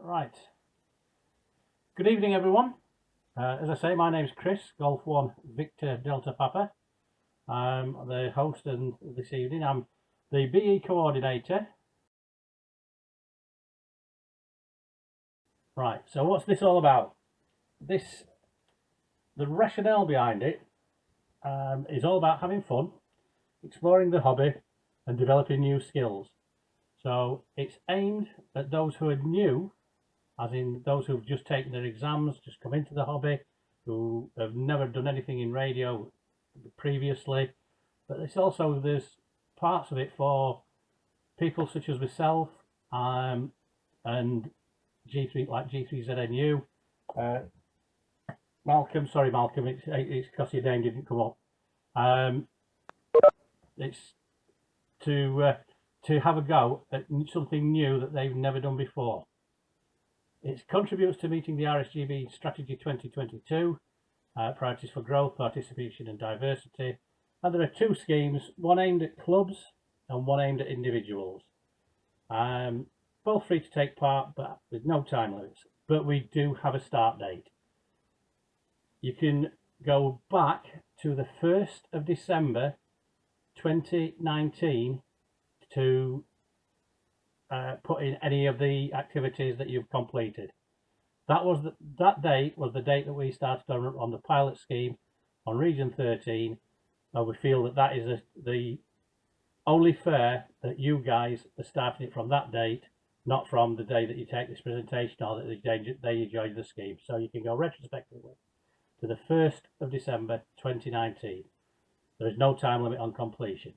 Right. Good evening, everyone. As I say, my name is Chris, Golf 1 Victor Delta Papa. I'm the host, and this evening I'm the BE coordinator. Right, so what's this all about? The rationale behind it is all about having fun, exploring the hobby and developing new skills. So it's aimed at those who are new, as in those who've just taken their exams, just come into the hobby, who have never done anything in radio previously. But it's also, there's parts of it for people such as myself and G3, like G3ZNU. Malcolm, sorry Malcolm, it's because your name didn't come up. It's to have a go at something new that they've never done before. It contributes to meeting the RSGB Strategy 2022, priorities for growth, participation and diversity. And there are two schemes, one aimed at clubs and one aimed at individuals. Both free to take part, but with no time limits. But we do have a start date. You can go back to the 1st of December 2019 to put in any of the activities that you've completed. That date was the date that we started on the pilot scheme on Region 13, and we feel that that is the only fair that you guys are starting it from that date, not from the day that you take this presentation or the day you join the scheme. So you can go retrospectively to the 1st of December 2019. There is no time limit on completion.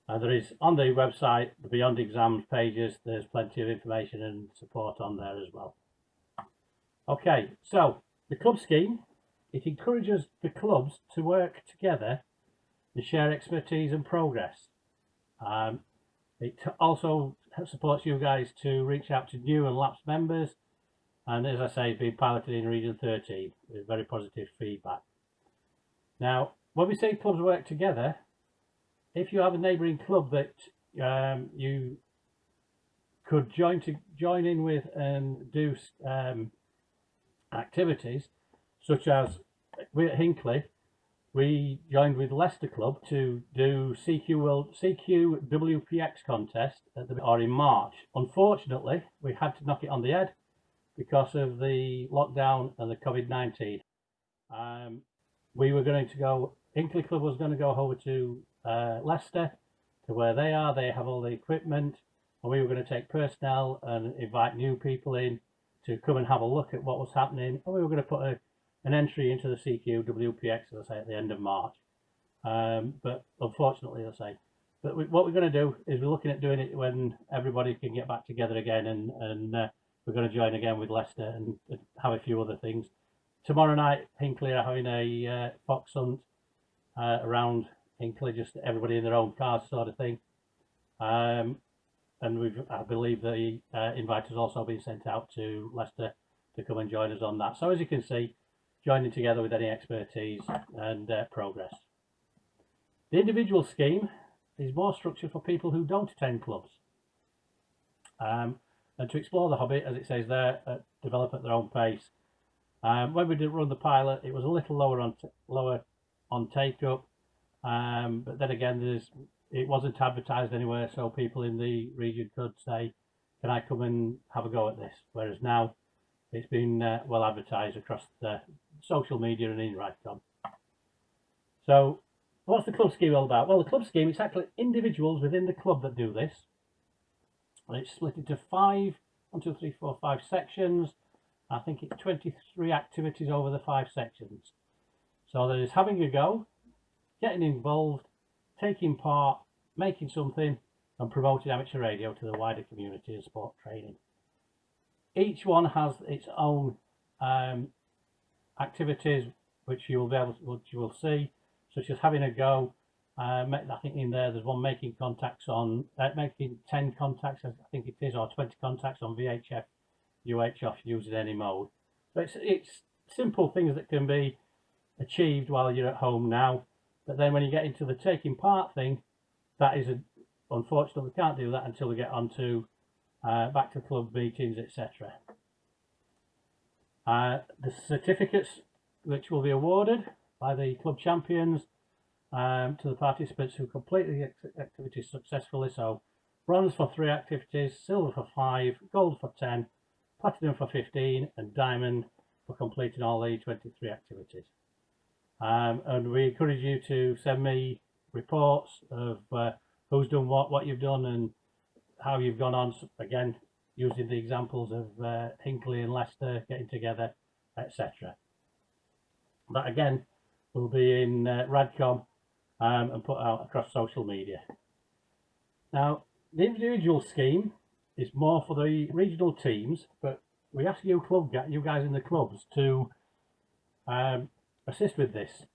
There is, on the website, the Beyond Exams pages, there's plenty of information and support on there as well. Okay, so the club scheme, it encourages the clubs to work together and share expertise and progress. It also supports you guys to reach out to new and lapsed members, and as I say, it's been piloted in Region 13 with very positive feedback. Now, when we say clubs work together, if you have a neighbouring club that you could join in with and do activities, such as we at Hinckley, we joined with Leicester Club to do CQ WPX contest or in March. Unfortunately, we had to knock it on the head because of the lockdown and the COVID-19. We were going to go, Hinckley Club was going to go over to Leicester, to where they are. They have all the equipment, and we were going to take personnel and invite new people in to come and have a look at what was happening, and we were going to put an entry into the CQ WPX, as I say, at the end of March. But unfortunately, as I say, what we're going to do is we're looking at doing it when everybody can get back together again, and we're going to join again with Leicester and have a few other things. Tomorrow night, Hinckley are having a fox hunt around Hinckley, just everybody in their own cars sort of thing. And I believe the invite has also been sent out to Leicester to come and join us on that. So as you can see, joining together with any expertise and progress. The individual scheme is more structured for people who don't attend clubs. And to explore the hobby, as it says there, develop at their own pace. When we did run the pilot, it was a little lower on take-up. But then again, it wasn't advertised anywhere, so people in the region could say, can I come and have a go at this? Whereas now it's been well advertised across the social media and in Radcom. So what's the club scheme all about? Well, the club scheme, it's actually individuals within the club that do this. And it's split into 5 sections. I think it's 23 activities over the 5 sections. So there's having a go, getting involved, taking part, making something, and promoting amateur radio to the wider community and sport training. Each one has its own activities which you will see, such as having a go. I think in there's one making contacts on making 10 contacts, I think it is, or 20 contacts on VHF, UHF using any mode. So it's simple things that can be achieved while you're at home now. But then when you get into the taking part thing, that is unfortunately we can't do that until we get onto back to club meetings, etc. The certificates which will be awarded by the club champions to the participants who complete the activities successfully. So bronze for 3 activities, silver for 5, gold for 10, platinum for 15, and diamond for completing all the 23 activities. And we encourage you to send me reports of who's done what you've done, and how you've gone on. Again, using the examples of Hinckley and Leicester getting together, etc. That again will be in Radcom and put out across social media. Now, the individual scheme is more for the regional teams, but we ask you guys in the clubs to assist with this,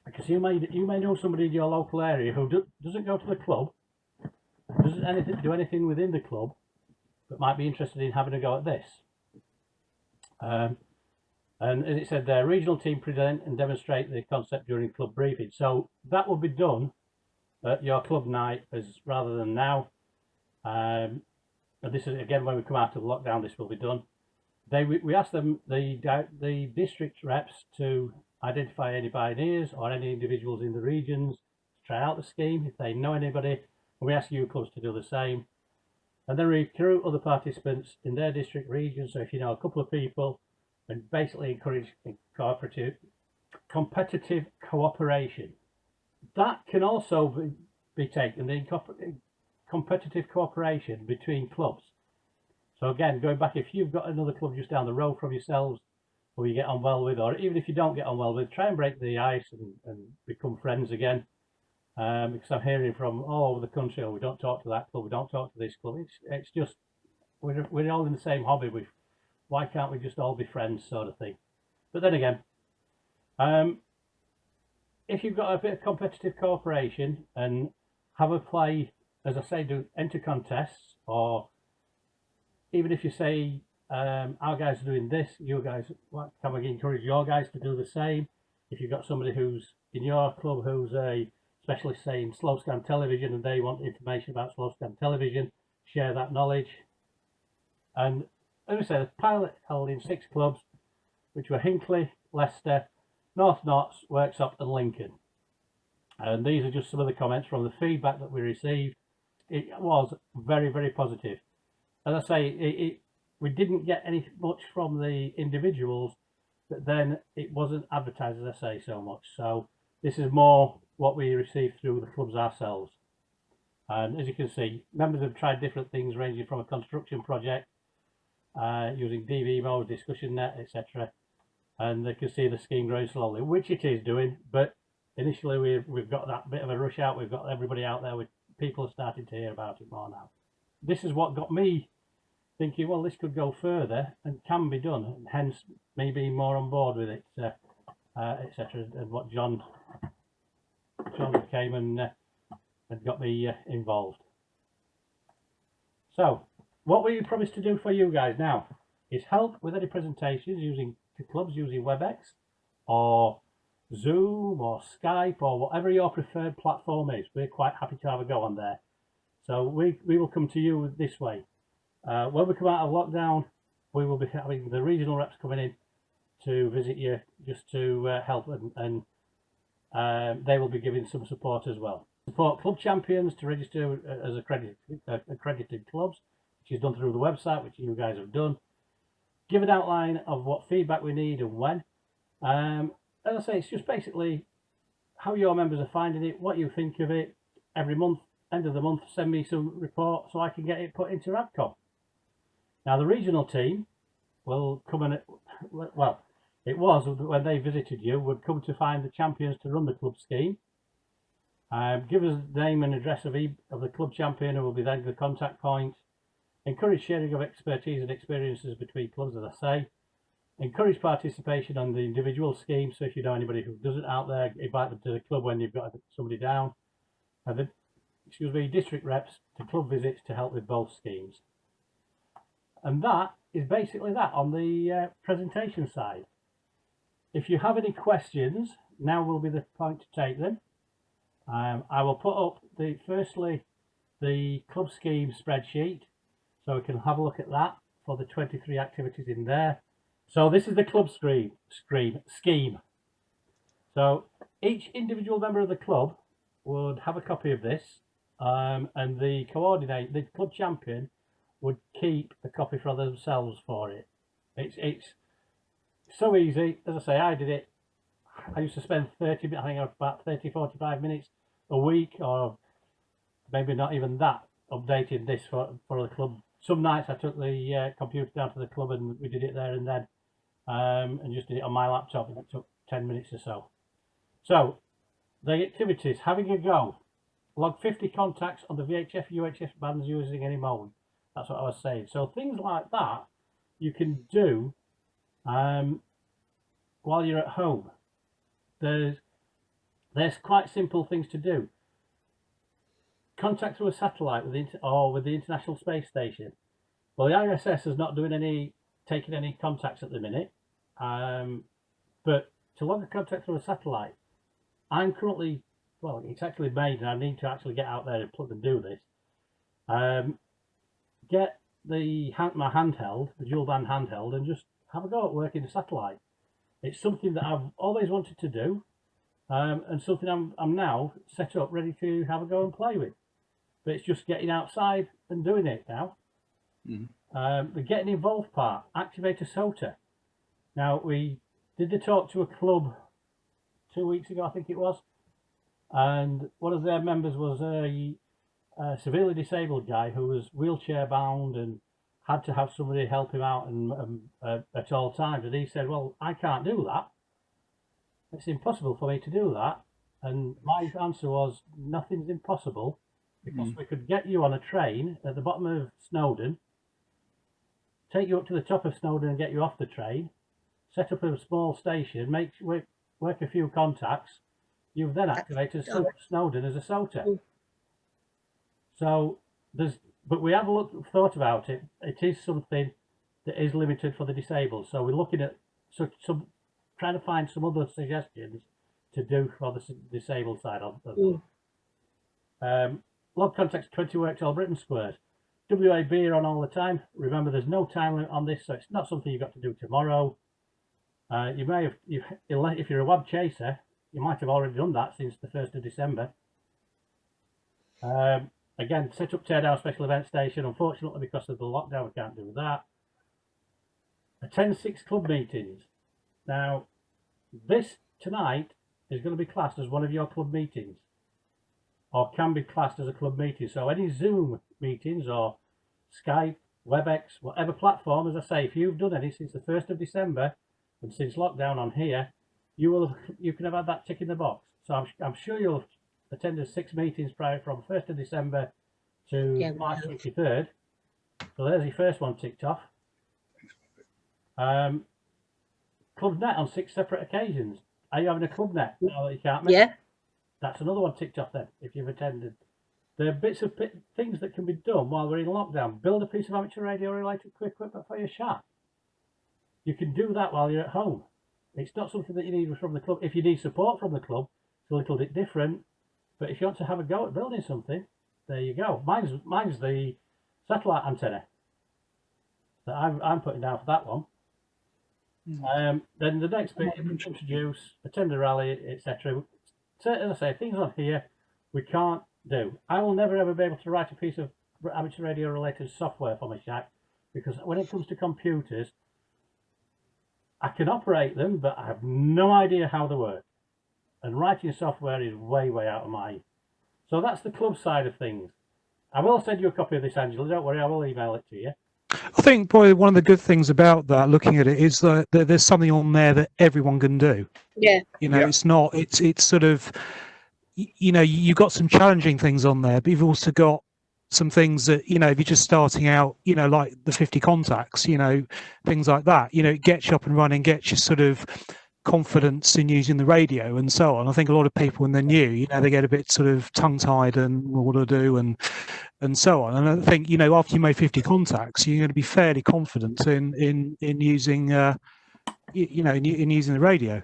because you may know somebody in your local area who doesn't go to the club, doesn't do anything within the club, but might be interested in having a go at this. And as it said there, regional team present and demonstrate the concept during club briefing. So that will be done at your club night rather than now. And this is again when we come out of lockdown. This will be done. We asked them, the district reps, to identify any pioneers or any individuals in the regions to try out the scheme if they know anybody. And we ask you clubs to do the same. And then recruit other participants in their district region. So if you know a couple of people, and basically encourage competitive cooperation. That can also be taken, the competitive cooperation between clubs. So again, going back, if you've got another club just down the road from yourselves, who you get on well with, or even if you don't get on well with, try and break the ice and become friends again. Because I'm hearing from all over the country, oh, we don't talk to that club, we don't talk to this club. It's just, we're all in the same hobby. Why can't we just all be friends, sort of thing? But then again, if you've got a bit of competitive cooperation and have a play, as I say, enter contests, or even if you say, our guys are doing this, you guys, can we encourage your guys to do the same? If you've got somebody who's in your club who's a specialist, say, in slow scan television, and they want information about slow scan television, share that knowledge. And as I said, the pilot held in 6 clubs, which were Hinckley, Leicester, North Notts, Worksop and Lincoln. And these are just some of the comments from the feedback that we received. It was very, very positive. As I say, we didn't get much from the individuals, but then it wasn't advertised, as I say, so much. So this is more what we received through the clubs ourselves. And as you can see, members have tried different things, ranging from a construction project, using DV mode, discussion net, etc. And they can see the scheme growing slowly, which it is doing. But initially we've got that bit of a rush out. We've got everybody out there, with people are starting to hear about it more now. This is what got me thinking, well, this could go further and can be done, and hence me being more on board with it, etc. And what John came and got me involved. So what we promised to do for you guys now is help with any presentations using clubs using WebEx or Zoom or Skype or whatever your preferred platform is. We're quite happy to have a go on there. So we will come to you this way. When we come out of lockdown, we will be having the regional reps coming in to visit you, just to help, and they will be giving some support as well. Support club champions to register as accredited clubs, which is done through the website, which you guys have done. Give an outline of what feedback we need and when. As I say, it's just basically how your members are finding it, what you think of it. Every month, end of the month, send me some report so I can get it put into Radcom. Now the regional team will come and, well, it was when they visited you, would come to find the champions to run the club scheme. Give us the name and address of the club champion, who will be then the contact point. Encourage sharing of expertise and experiences between clubs, as I say. Encourage participation on the individual scheme. So if you know anybody who doesn't out there, invite them to the club when you've got somebody down. And the district reps to club visits to help with both schemes. And that is basically that on the presentation side. If you have any questions, now will be the point to take them. I will put up firstly the club scheme spreadsheet, So we can have a look at that for the 23 activities in there. So this is the club scheme. So each individual member of the club would have a copy of this, and the club champion, would keep a copy for themselves for it. It's so easy. As I say, I did it. I used to spend about 30, 45 minutes a week, or maybe not even that, updating this for the club. Some nights I took the computer down to the club and we did it there and then, and just did it on my laptop, and it took 10 minutes or so. So the activities: having a go, log 50 contacts on the VHF, UHF bands using any mode. That's what I was saying. So things like that you can do while you're at home. There's quite simple things to do. Contact through a satellite with the International Space Station. Well, the ISS is not taking any contacts at the minute, but to log a contact through a satellite, I'm currently, well, it's actually made, and I need to actually get out there and plug and do this. Get my handheld, the dual band handheld, and just have a go at working a satellite. It's something that I've always wanted to do, and something I'm now set up ready to have a go and play with. But it's just getting outside and doing it now. Mm-hmm. The getting involved part: activate a SOTA. Now, we did the talk to a club 2 weeks ago, I think it was, and one of their members was a severely disabled guy who was wheelchair bound and had to have somebody help him out at all times. And he said, well, I can't do that. It's impossible for me to do that. And my answer was, nothing's impossible, because we could get you on a train at the bottom of Snowdon, take you up to the top of Snowdon and get you off the train, set up a small station, work a few contacts. You've then activated Snowdon as a SOTA. So but we have thought about it. It is something that is limited for the disabled. So we're looking at trying to find some other suggestions to do for the disabled side of it. Log contacts 20 works all Britain squares. WAB are on all the time. Remember, there's no time limit on this, so it's not something you've got to do tomorrow. You may have, if you're a web chaser, you might have already done that since the 1st of December. Again, set up teardown special event station. Unfortunately, because of the lockdown, we can't do that. Attend 6 club meetings. Now, this tonight is going to be classed as one of your club meetings, or can be classed as a club meeting. So any Zoom meetings or Skype, WebEx, whatever platform, as I say, if you've done any since the 1st of December and since lockdown on here, you can have had that tick in the box. So I'm sure you'll have attended 6 meetings prior from 1st of December to March 23rd. So there's your first one ticked off. Club net on 6 separate occasions. Are you having a club net now that you can't make? Yeah. That's another one ticked off then, if you've attended. There are bits of things that can be done while we're in lockdown. Build a piece of amateur radio related equipment for your shack. You can do that while you're at home. It's not something that you need from the club. If you need support from the club, it's a little bit different. But if you want to have a go at building something, there you go. Mine's the satellite antenna that I'm putting down for that one. Then the next bit, introduce, attend a rally, etc. So, as I say, things on here we can't do. I will never ever be able to write a piece of amateur radio related software for my shack, because when it comes to computers, I can operate them, but I have no idea how they work. And writing software is way out of my. So that's the club side of things. I will send you a copy of this, Angela. Don't worry, I will email it to you. I think probably one of the good things about that, looking at it, is that there's something on there that everyone can do. Yeah. You know, it's not. It's sort of, you know, you've got some challenging things on there, but you've also got some things that, you know, if you're just starting out, you know, like the 50 contacts, you know, things like that. You know, it gets you up and running, gets you sort of confidence in using the radio and so on. I think a lot of people when they're new, you know, they get a bit sort of tongue-tied and what do I do and so on. And I think, you know, after you made 50 contacts, you're going to be fairly confident in using, you know, in using the radio.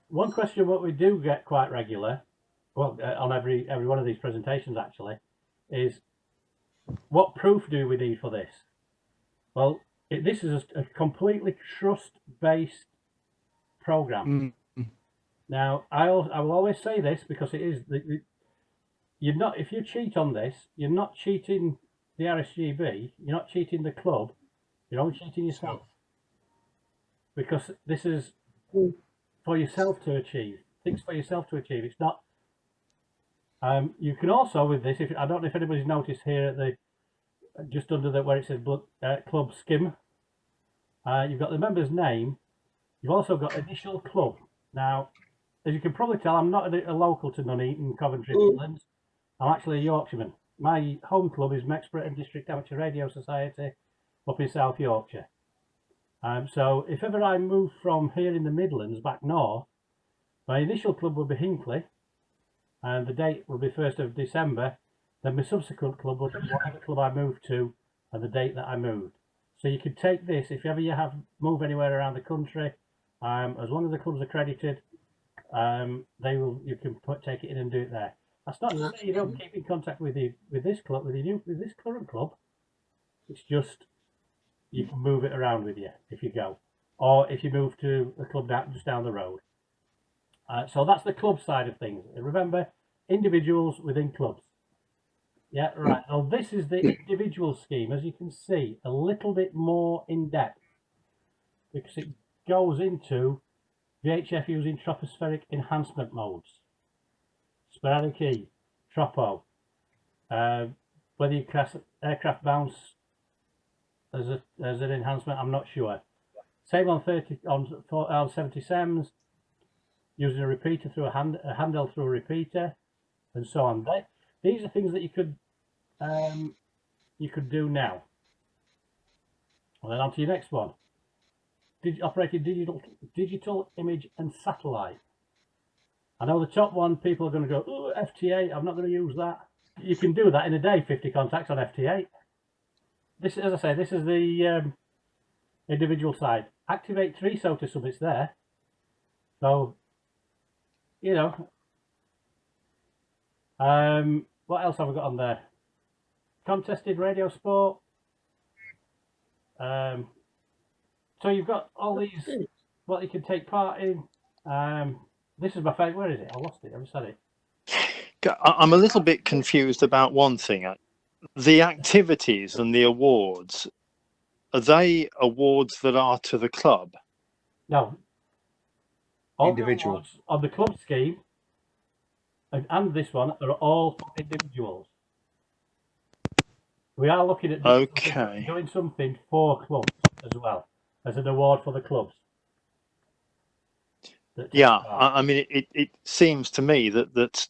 One question what we do get quite regular, well, on every one of these presentations actually, is what proof do we need for this? Well, this is a completely trust-based program. Now, I will always say this because it is you're not, if you cheat on this, you're not cheating the RSGB, you're not cheating the club, you're only cheating yourself. Because this is for yourself to achieve, things for yourself to achieve. It's not. You can also with this, I don't know if anybody's noticed here at the just under the where it says club skim. You've got the member's name. You've also got initial club. Now, as you can probably tell, I'm not a local to Nuneaton, Coventry, Midlands. I'm actually a Yorkshireman. My home club is Mexborough and District Amateur Radio Society up in South Yorkshire. So if ever I move from here in the Midlands back north, my initial club will be Hinckley, and the date will be 1st of December. Then my subsequent club will be whatever club I move to and the date that I moved. So you can take this if ever you move anywhere around the country, as long as the club's accredited, you can take it in and do it there. That's not to say you don't keep in contact with this club, with this current club. It's just you can move it around with you if you go, or if you move to a club just down the road. So that's the club side of things. Remember, individuals within clubs. Yeah, right. Now this is the individual scheme, as you can see, a little bit more in depth because it goes into VHF using tropospheric enhancement modes, sporadic E, tropo, whether you class aircraft bounce as an enhancement, I'm not sure. Same on 70 SEMs, using a repeater through a handheld through a repeater, and so on. These are things that you could do now. And then on to your next one. Operated digital image and satellite. I know the top one, people are going to go, oh, FT8, I'm not going to use that. You can do that in a day, 50 contacts on FT8. This, as I say, this is the individual side. Activate 3 SOTA summits there. So, you know, what else have we got on there? Contested radio sport. So you've got all these, what you can take part in. This is my favourite. Where is it? I lost it. I just said it. I'm a little bit confused about one thing. The activities and the awards, are they awards that are to the club? No. All Individual. the awards on the club scheme and this one are all for individuals. We are looking at doing something for clubs as well, as an award for the clubs. Yeah, I mean, it seems to me that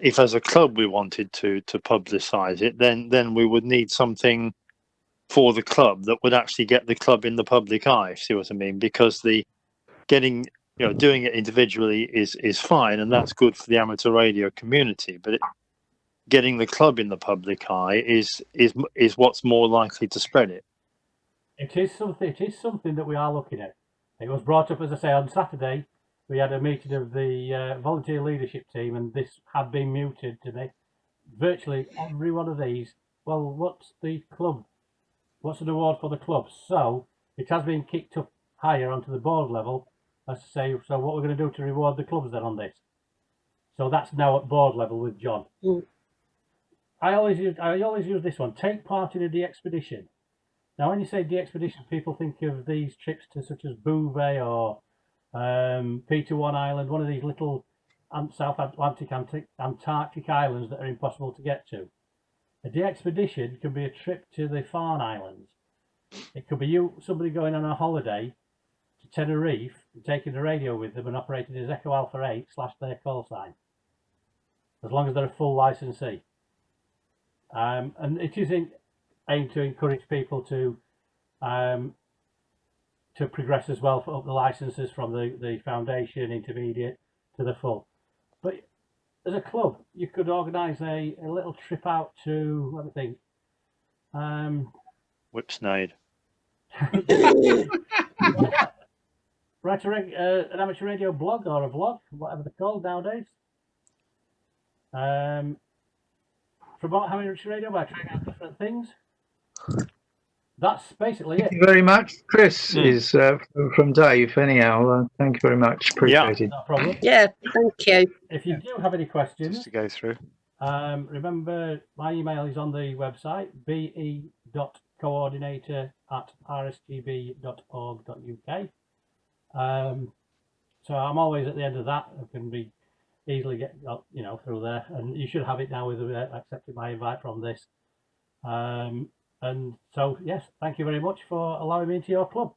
if as a club we wanted to publicise it, then we would need something for the club that would actually get the club in the public eye. See what I mean? Because doing it individually is fine, and that's good for the amateur radio community. But getting the club in the public eye is what's more likely to spread it. It is something that we are looking at. It was brought up, as I say, on Saturday. We had a meeting of the volunteer leadership team, and this had been muted to me. Virtually every one of these. Well, what's the club? What's an award for the club? So it has been kicked up higher onto the board level, as to say. So what we're going to do to reward the clubs then on this? So that's now at board level with John. I always use this one. Take part in a de-expedition. Now, when you say de-expedition, people think of these trips to such as Bouvet or Peter One Island, one of these little South Atlantic, Antarctic islands that are impossible to get to. A de-expedition can be a trip to the Farne Islands. It could be somebody going on a holiday to Tenerife and taking the radio with them and operating as Echo Alpha 8 / their call sign, as long as they're a full licensee. And it is aimed to encourage people to progress as well for up the licenses from the foundation, intermediate to the full. But as a club, you could organise a little trip out to, let me think. Whipsnade. Write an amateur radio blog or a vlog, whatever they're called nowadays. Promote amateur radio by trying out different things. that's basically Thank it. you very much. Chris Hmm. is from Dave, anyhow. Thank you very much. Appreciate it. No problem. Yeah, thank you. If you do have any Just questions, to go through. remember my email is on the website, be.coordinator@rsgb.org.uk. So I'm always at the end of that. I can be easily get through there, and you should have it now with accepting my invite from this. And so yes, thank you very much for allowing me into your club.